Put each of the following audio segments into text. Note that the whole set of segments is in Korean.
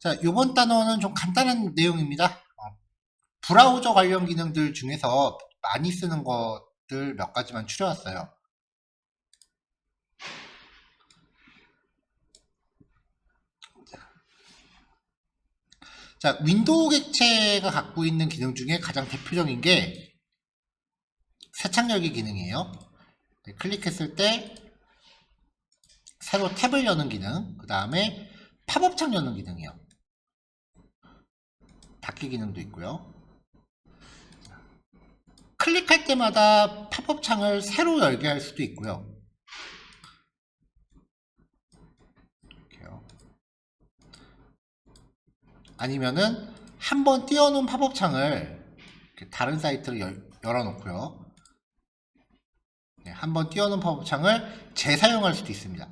자, 이번 단어는 좀 간단한 내용입니다. 브라우저 관련 기능들 중에서 많이 쓰는 것들 몇 가지만 추려왔어요. 자, 윈도우 객체가 갖고 있는 기능 중에 가장 대표적인 게 새 창 열기 기능이에요. 네, 클릭했을 때 새로 탭을 여는 기능, 그 다음에 팝업 창 여는 기능이요. 닫기 기능도 있고요. 클릭할 때마다 팝업 창을 새로 열게 할 수도 있고요. 이렇게요. 아니면은 한번 띄워놓은 팝업 창을 다른 사이트로 열어놓고요. 네, 한번 띄워놓은 팝업 창을 재사용할 수도 있습니다.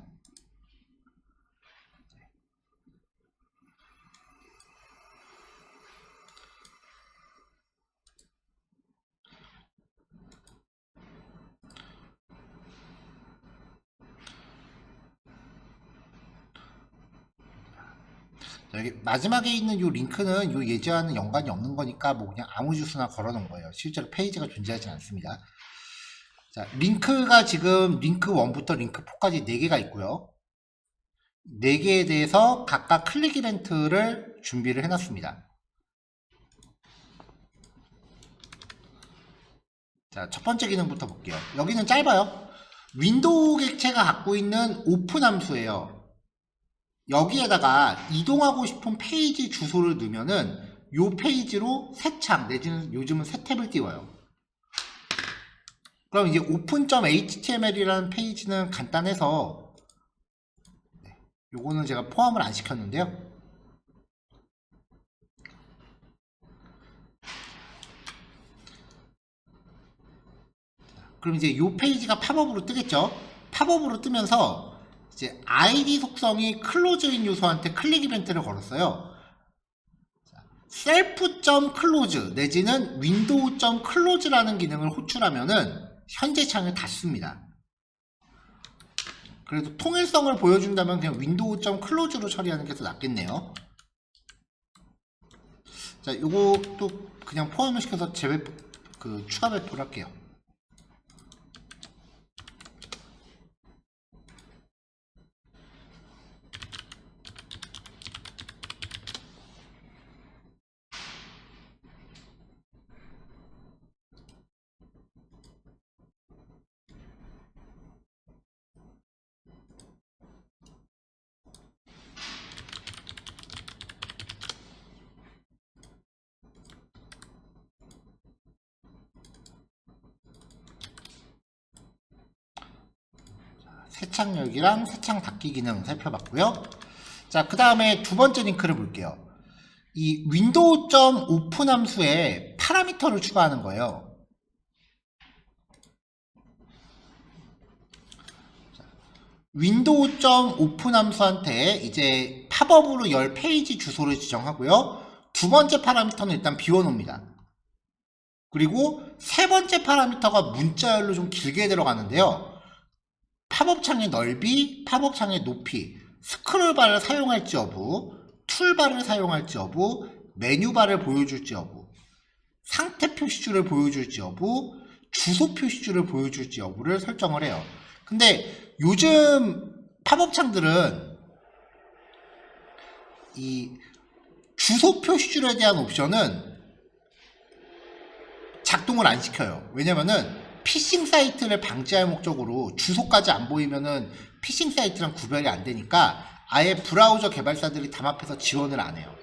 여기 마지막에 있는 이 링크는 이 예제와는 연관이 없는 거니까 뭐 그냥 아무 주소나 걸어 놓은 거예요. 실제로 페이지가 존재하지 않습니다. 자, 링크가 지금 링크 1부터 링크 4까지 4개가 있고요. 4개에 대해서 각각 클릭 이벤트를 준비를 해놨습니다. 자, 첫 번째 기능부터 볼게요. 여기는 짧아요. 윈도우 객체가 갖고 있는 오픈 함수예요. 여기에다가 이동하고 싶은 페이지 주소를 넣으면은 요 페이지로 새 창 내지는 요즘은 새 탭을 띄워요. 그럼 이제 open.html이라는 페이지는 간단해서 요거는 제가 포함을 안 시켰는데요. 그럼 이제 요 페이지가 팝업으로 뜨겠죠. 팝업으로 뜨면서 이제 id 속성이 클로즈인 요소한테 클릭 이벤트를 걸었어요. self.close 내지는 window.close라는 기능을 호출하면은 현재 창을 닫습니다. 그래도 통일성을 보여준다면 그냥 window.close로 처리하는 게 더 낫겠네요. 자, 요것도 그냥 포함을 시켜서 추가 배포를 할게요. 새창 열기랑 새창 닫기 기능 살펴봤고요. 자, 그 다음에 두 번째 링크를 볼게요. 이 window.open 함수에 파라미터를 추가하는 거예요. window.open 함수한테 이제 팝업으로 열 페이지 주소를 지정하고요. 두 번째 파라미터는 일단 비워놓습니다. 그리고 세 번째 파라미터가 문자열로 좀 길게 들어가는데요. 팝업 창의 넓이, 팝업 창의 높이, 스크롤바를 사용할지 여부, 툴바를 사용할지 여부, 메뉴바를 보여줄지 여부, 상태 표시줄을 보여줄지 여부, 주소 표시줄을 보여줄지 여부를 설정을 해요. 근데 요즘 팝업 창들은 이 주소 표시줄에 대한 옵션은 작동을 안 시켜요. 왜냐면은 피싱 사이트를 방지할 목적으로 주소까지 안 보이면은 피싱 사이트랑 구별이 안 되니까 아예 브라우저 개발사들이 담합해서 지원을 안 해요.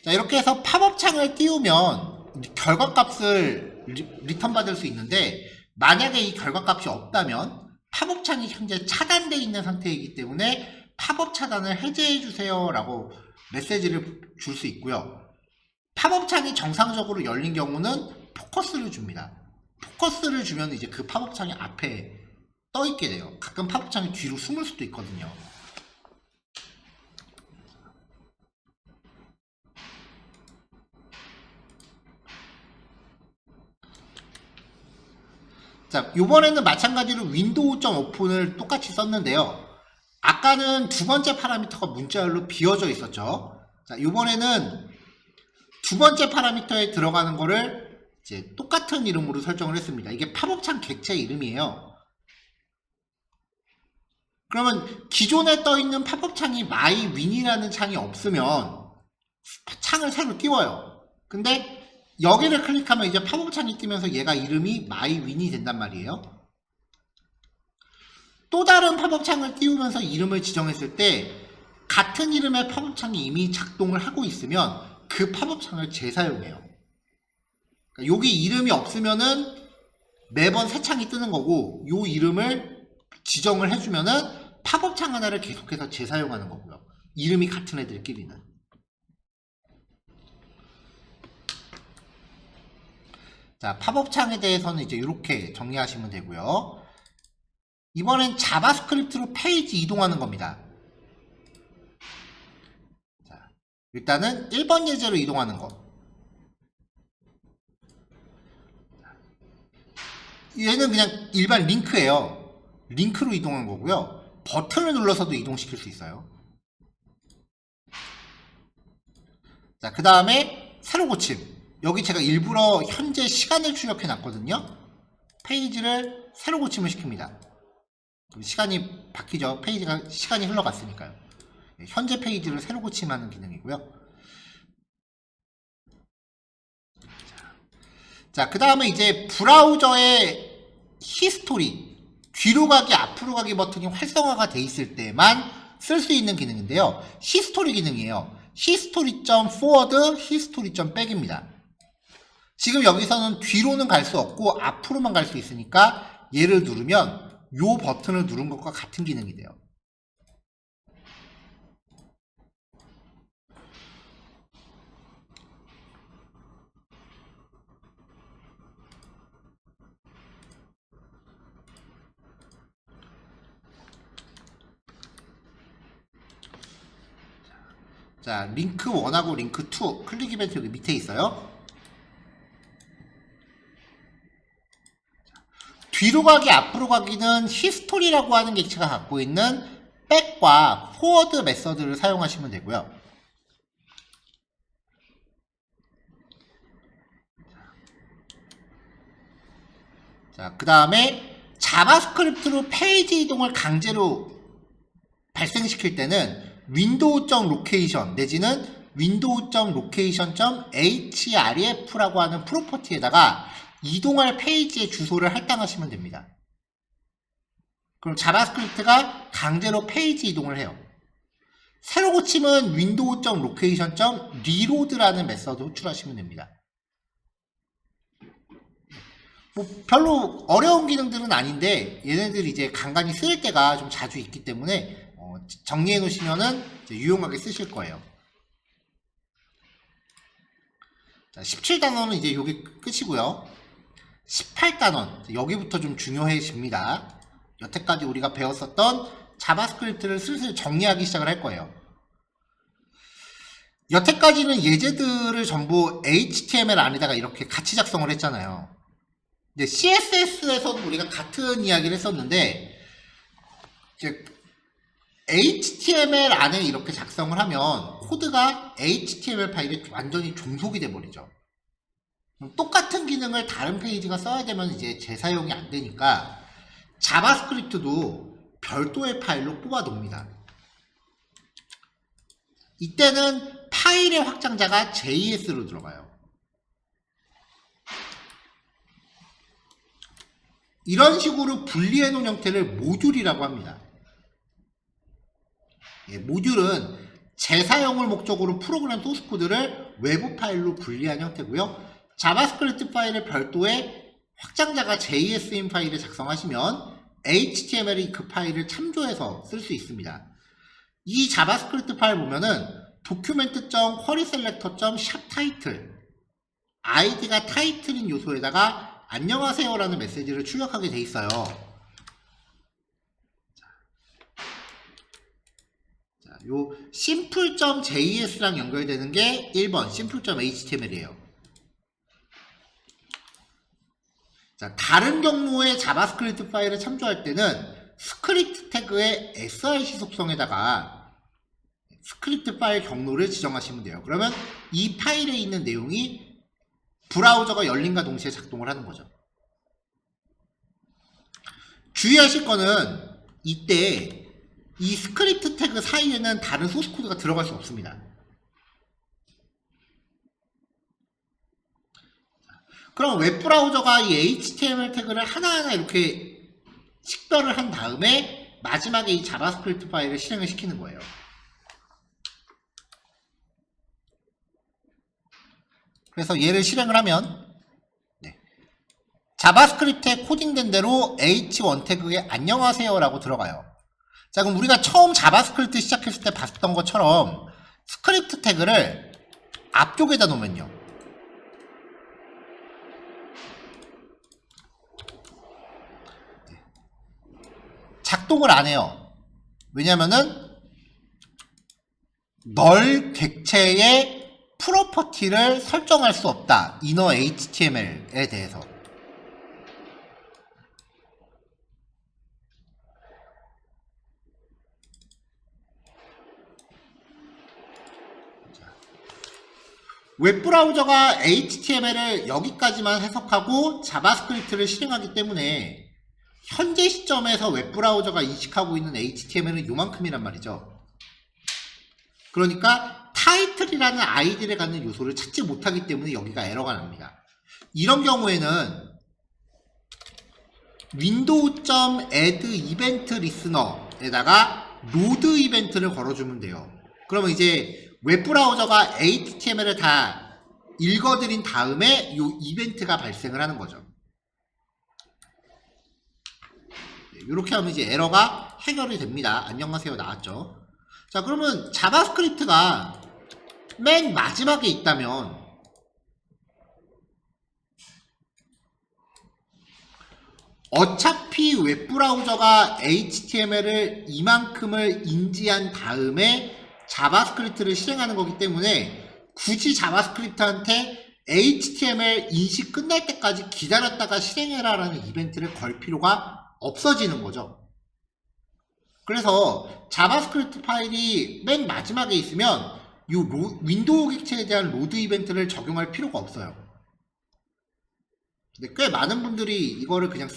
자, 이렇게 해서 팝업 창을 띄우면 결과값을 리턴 받을 수 있는데 만약에 이 결과값이 없다면 팝업 창이 현재 차단되어 있는 상태이기 때문에 팝업 차단을 해제해 주세요 라고 메시지를 줄 수 있고요. 팝업 창이 정상적으로 열린 경우는 포커스를 줍니다. 포커스를 주면 이제 그 팝업 창이 앞에 떠 있게 돼요. 가끔 팝업 창이 뒤로 숨을 수도 있거든요. 자, 이번에는 마찬가지로 window.open을 똑같이 썼는데요. 아까는 두 번째 파라미터가 문자열로 비워져 있었죠. 자, 이번에는 두 번째 파라미터에 들어가는 거를 이제 똑같은 이름으로 설정을 했습니다. 이게 팝업창 객체 이름이에요. 그러면 기존에 떠있는 팝업창이 myWin이라는 창이 없으면 창을 새로 띄워요. 근데 여기를 클릭하면 이제 팝업창이 뜨면서 얘가 이름이 myWin이 된단 말이에요. 또 다른 팝업창을 띄우면서 이름을 지정했을 때 같은 이름의 팝업창이 이미 작동을 하고 있으면 그 팝업창을 재사용해요. 그러니까 여기 이름이 없으면은 매번 새 창이 뜨는 거고, 요 이름을 지정을 해주면은 팝업창 하나를 계속해서 재사용하는 거고요. 이름이 같은 애들끼리는. 자, 팝업창에 대해서는 이제 이렇게 정리하시면 되고요. 이번엔 자바스크립트로 페이지 이동하는 겁니다. 자, 일단은 1번 예제로 이동하는 거. 얘는 그냥 일반 링크예요. 링크로 이동한 거고요. 버튼을 눌러서도 이동시킬 수 있어요. 자, 그 다음에 새로 고침. 여기 제가 일부러 현재 시간을 출력해 놨거든요. 페이지를 새로 고침을 시킵니다. 시간이 바뀌죠. 페이지가 시간이 흘러갔으니까요. 현재 페이지를 새로 고침하는 기능이고요. 자, 그 다음에 이제 브라우저의 히스토리, 뒤로 가기, 앞으로 가기 버튼이 활성화가 돼 있을 때만 쓸 수 있는 기능인데요. 히스토리 기능이에요. history.forward, history.back입니다. 지금 여기서는 뒤로는 갈 수 없고 앞으로만 갈 수 있으니까 얘를 누르면 요 버튼을 누른 것과 같은 기능이 돼요. 자, 링크 1하고 링크 2 클릭 이벤트 여기 밑에 있어요. 뒤로 가기, 앞으로 가기는 히스토리라고 하는 객체가 갖고 있는 백과 포워드 메서드를 사용하시면 되고요. 자, 그 다음에 자바스크립트로 페이지 이동을 강제로 발생시킬 때는 window.location 내지는 window.location.href라고 하는 프로퍼티에다가 이동할 페이지의 주소를 할당하시면 됩니다. 그럼 자바스크립트가 강제로 페이지 이동을 해요. 새로 고침은 window.location.reload라는 메서드 호출하시면 됩니다. 뭐 별로 어려운 기능들은 아닌데 얘네들이 이제 간간히 쓰일 때가 좀 자주 있기 때문에 정리해 놓으시면은 유용하게 쓰실 거예요. 자, 17단원은 이제 요게 끝이고요. 18단원 여기부터 좀 중요해집니다. 여태까지 우리가 배웠었던 자바스크립트를 슬슬 정리하기 시작을 할 거예요. 여태까지는 예제들을 전부 HTML 안에다가 이렇게 같이 작성을 했잖아요. 근데 CSS에서도 우리가 같은 이야기를 했었는데 이제 HTML 안에 이렇게 작성을 하면 코드가 HTML 파일에 완전히 종속이 돼버리죠. 똑같은 기능을 다른 페이지가 써야 되면 이제 재사용이 안 되니까 자바스크립트도 별도의 파일로 뽑아 놓습니다. 이때는 파일의 확장자가 JS로 들어가요. 이런 식으로 분리해 놓은 형태를 모듈이라고 합니다. 모듈은 재사용을 목적으로 프로그램 소스 코드를 외부 파일로 분리한 형태고요. 자바스크립트 파일을 별도의 확장자가 JS인 파일을 작성하시면 HTML이 그 파일을 참조해서 쓸 수 있습니다. 이 자바스크립트 파일 보면은 document.queryselector.shapTitle id가 타이틀인 요소에다가 안녕하세요 라는 메시지를 출력하게 돼 있어요. 요 simple.js랑 연결되는 게 1번 simple.html이에요. 자, 다른 경로의 자바스크립트 파일을 참조할 때는 스크립트 태그의 src 속성에다가 스크립트 파일 경로를 지정하시면 돼요. 그러면 이 파일에 있는 내용이 브라우저가 열린과 동시에 작동을 하는 거죠. 주의하실 거는 이때 이 스크립트 태그 사이에는 다른 소스 코드가 들어갈 수 없습니다. 그럼 웹브라우저가 이 HTML 태그를 하나하나 이렇게 식별을 한 다음에 마지막에 이 자바스크립트 파일을 실행을 시키는 거예요. 그래서 얘를 실행을 하면 자바스크립트에 코딩된 대로 h1 태그에 안녕하세요 라고 들어가요. 자, 그럼 우리가 처음 자바스크립트 시작했을 때 봤던 것처럼 스크립트 태그를 앞쪽에다 놓으면요, 작동을 안 해요. 왜냐면은 널 객체의 프로퍼티를 설정할 수 없다, inner HTML에 대해서. 웹브라우저가 HTML을 여기까지만 해석하고 자바스크립트를 실행하기 때문에 현재 시점에서 웹브라우저가 인식하고 있는 HTML은 요만큼이란 말이죠. 그러니까 타이틀이라는 아이디를 갖는 요소를 찾지 못하기 때문에 여기가 에러가 납니다. 이런 경우에는 window.add event listener에다가 load 이벤트를 걸어주면 돼요. 그러면 이제 웹브라우저가 HTML을 다 읽어드린 다음에 이 이벤트가 발생을 하는 거죠. 이렇게 하면 이제 에러가 해결이 됩니다. 안녕하세요 나왔죠. 자, 그러면 자바스크립트가 맨 마지막에 있다면 어차피 웹브라우저가 HTML을 이만큼을 인지한 다음에 자바스크립트를 실행하는 거기 때문에 굳이 자바스크립트한테 HTML 인식 끝날 때까지 기다렸다가 실행해라 라는 이벤트를 걸 필요가 없어지는 거죠. 그래서 자바스크립트 파일이 맨 마지막에 있으면 이 윈도우 객체에 대한 로드 이벤트를 적용할 필요가 없어요. 근데 꽤 많은 분들이 이거를 그냥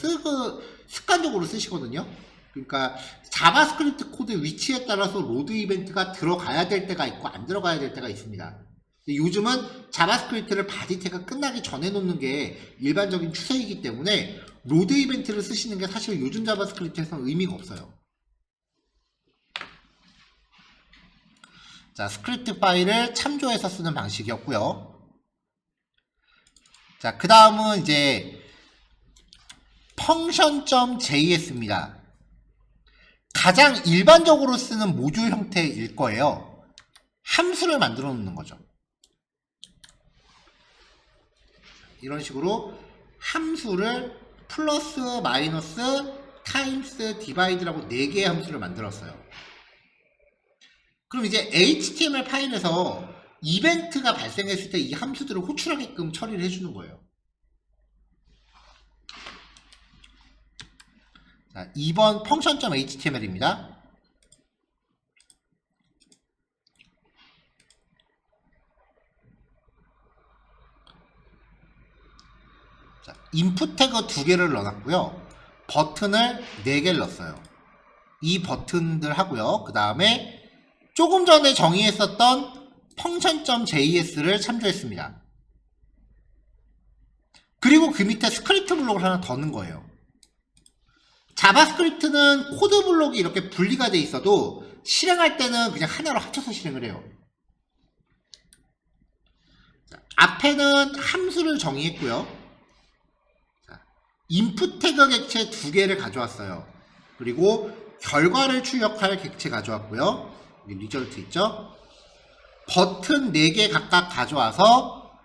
습관적으로 쓰시거든요. 그러니까 자바스크립트 코드 위치에 따라서 로드 이벤트가 들어가야 될 때가 있고 안 들어가야 될 때가 있습니다. 근데 요즘은 자바스크립트를 바디 태그가 끝나기 전에 놓는 게 일반적인 추세이기 때문에 로드 이벤트를 쓰시는 게 사실 요즘 자바스크립트에서는 의미가 없어요. 자, 스크립트 파일을 참조해서 쓰는 방식이었고요. 자, 그 다음은 이제 function.js입니다. 가장 일반적으로 쓰는 모듈 형태일 거예요. 함수를 만들어 놓는 거죠. 이런 식으로 함수를 플러스, 마이너스, 타임스, 디바이드라고 4개의 함수를 만들었어요. 그럼 이제 HTML 파일에서 이벤트가 발생했을 때 이 함수들을 호출하게끔 처리를 해주는 거예요. 자, 2번 function.html입니다. 자, 인풋 태그 2개를 넣어놨고요. 버튼을 4개를 넣었어요. 이 버튼들 하고요. 그 다음에 조금 전에 정의했었던 function.js를 참조했습니다. 그리고 그 밑에 스크립트 블록을 하나 더 넣은 거예요. 자바스크립트는 코드 블록이 이렇게 분리가 돼 있어도 실행할 때는 그냥 하나로 합쳐서 실행을 해요. 자, 앞에는 함수를 정의했고요. 자, 인풋 태그 객체 2개를 가져왔어요. 그리고 결과를 출력할 객체 가져왔고요. 여기 리절트 있죠? 버튼 4개 각각 가져와서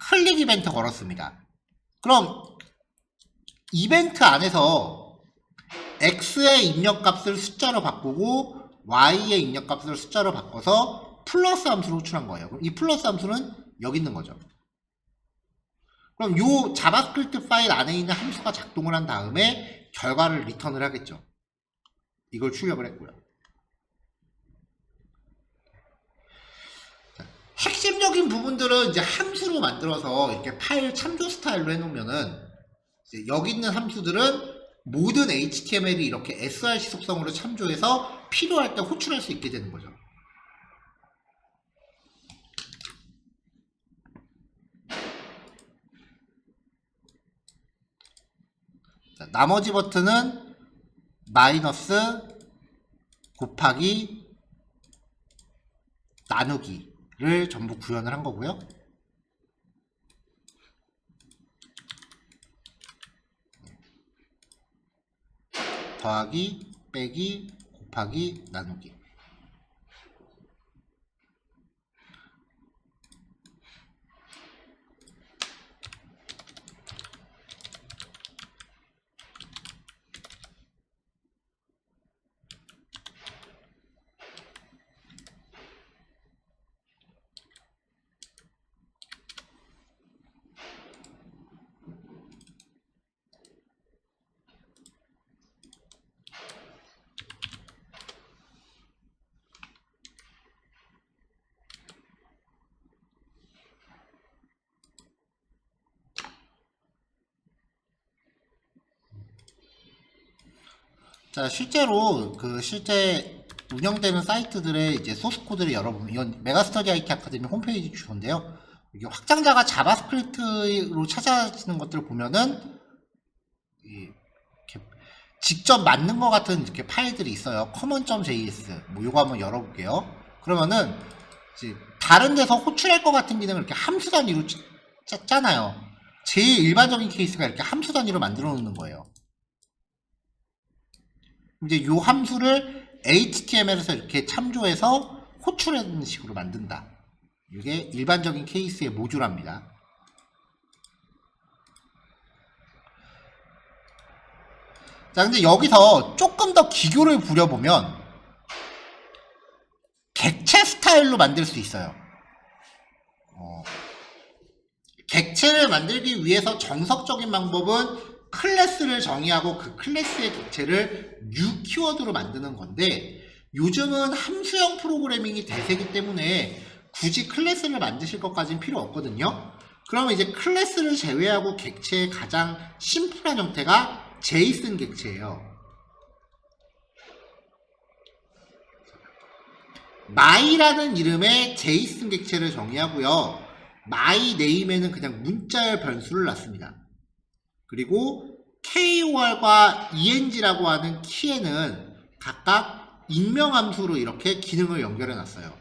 클릭 이벤트 걸었습니다. 그럼 이벤트 안에서 X의 입력값을 숫자로 바꾸고 Y의 입력값을 숫자로 바꿔서 플러스 함수로 호출한 거예요. 그럼 이 플러스 함수는 여기 있는 거죠. 그럼 이 자바스크립트 파일 안에 있는 함수가 작동을 한 다음에 결과를 리턴을 하겠죠. 이걸 출력을 했고요. 핵심적인 부분들은 이제 함수로 만들어서 이렇게 파일 참조 스타일로 해놓으면은 이제 여기 있는 함수들은 모든 HTML이 이렇게 src 속성으로 참조해서 필요할 때 호출할 수 있게 되는 거죠. 자, 나머지 버튼은 마이너스, 곱하기, 나누기를 전부 구현을 한 거고요. 더하기, 빼기, 곱하기, 나누기. 자, 실제로 실제 운영되는 사이트들의 이제 소스 코드를 열어보면 이건 메가스터디 IT 아카데미 홈페이지 주소인데요. 이게 확장자가 자바스크립트로 찾아지는 것들을 보면은 이렇게 직접 만든 것 같은 이렇게 파일들이 있어요. common.js 뭐 요거 한번 열어볼게요. 그러면은 이제 다른 데서 호출할 것 같은 기능을 이렇게 함수 단위로 짰잖아요. 제일 일반적인 케이스가 이렇게 함수 단위로 만들어 놓는 거예요. 이제 요 함수를 HTML에서 이렇게 참조해서 호출하는 식으로 만든다. 이게 일반적인 케이스의 모듈합니다. 자, 근데 여기서 조금 더 기교를 부려보면 객체 스타일로 만들 수 있어요. 객체를 만들기 위해서 정석적인 방법은 클래스를 정의하고 그 클래스의 객체를 new 키워드로 만드는 건데, 요즘은 함수형 프로그래밍이 대세이기 때문에 굳이 클래스를 만드실 것까지는 필요 없거든요. 그러면 이제 클래스를 제외하고 객체의 가장 심플한 형태가 JSON 객체예요. my라는 이름의 JSON 객체를 정의하고요. my name에는 그냥 문자열 변수를 놨습니다. 그리고 KOR과 ENG라고 하는 키에는 각각 익명함수로 이렇게 기능을 연결해 놨어요.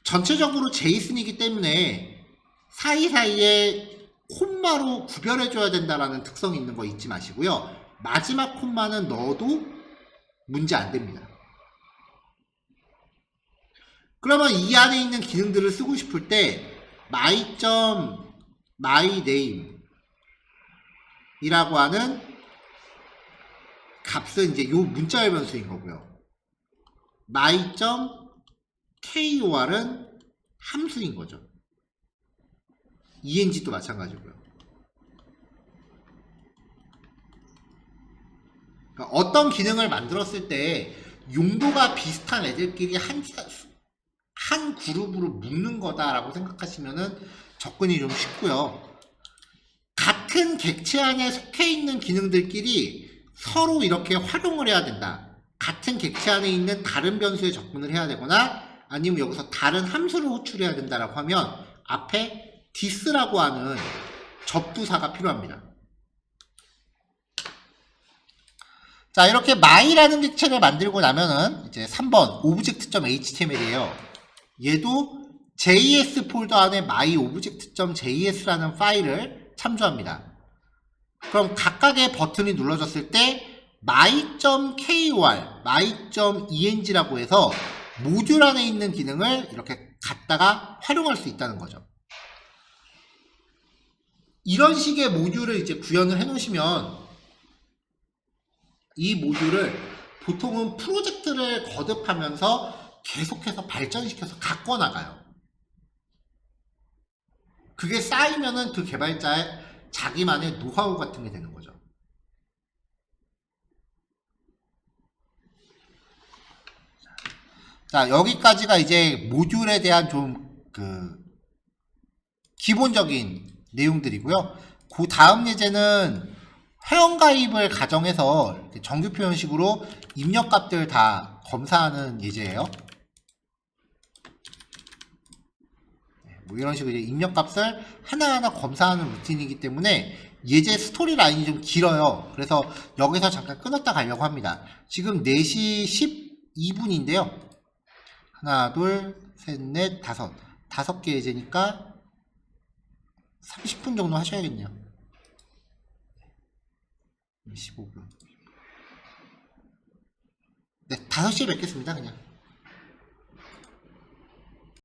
전체적으로 JSON이기 때문에 사이사이에 콤마로 구별해줘야 된다는 특성이 있는 거 잊지 마시고요. 마지막 콤마는 넣어도 문제 안 됩니다. 그러면 이 안에 있는 기능들을 쓰고 싶을 때 my.myname 이라고 하는 값은 이제 요 문자열 변수인 거고요. my.kor은 함수인 거죠. eng도 마찬가지고요. 그러니까 어떤 기능을 만들었을 때 용도가 비슷한 애들끼리 한 그룹으로 묶는 거다라고 생각하시면은 접근이 좀 쉽고요. 같은 객체 안에 속해 있는 기능들끼리 서로 이렇게 활용을 해야 된다. 같은 객체 안에 있는 다른 변수에 접근을 해야 되거나 아니면 여기서 다른 함수를 호출해야 된다라고 하면 앞에 this라고 하는 접두사가 필요합니다. 자, 이렇게 my라는 객체를 만들고 나면은 이제 3번 object.html이에요. 얘도 js 폴더 안에 myobject.js라는 파일을 참조합니다. 그럼 각각의 버튼이 눌러졌을 때 my.kor, my.eng라고 해서 모듈 안에 있는 기능을 이렇게 갖다가 활용할 수 있다는 거죠. 이런 식의 모듈을 이제 구현을 해 놓으시면 이 모듈을 보통은 프로젝트를 거듭하면서 계속해서 발전시켜서 갖고 나가요. 그게 쌓이면은 그 개발자의 자기만의 노하우 같은 게 되는 거죠. 자, 여기까지가 이제 모듈에 대한 좀 기본적인 내용들이고요. 그 다음 예제는 회원가입을 가정해서 이렇게 정규 표현식으로 입력값들 다 검사하는 예제예요. 뭐 이런 식으로 이제 입력값을 하나하나 검사하는 루틴이기 때문에 예제 스토리 라인이 좀 길어요. 그래서 여기서 잠깐 끊었다 가려고 합니다. 지금 4시 12분인데요. 하나, 둘, 셋, 넷, 다섯 개 예제니까 30분 정도 하셔야겠네요. 15분. 네, 5시에 뵙겠습니다, 그냥.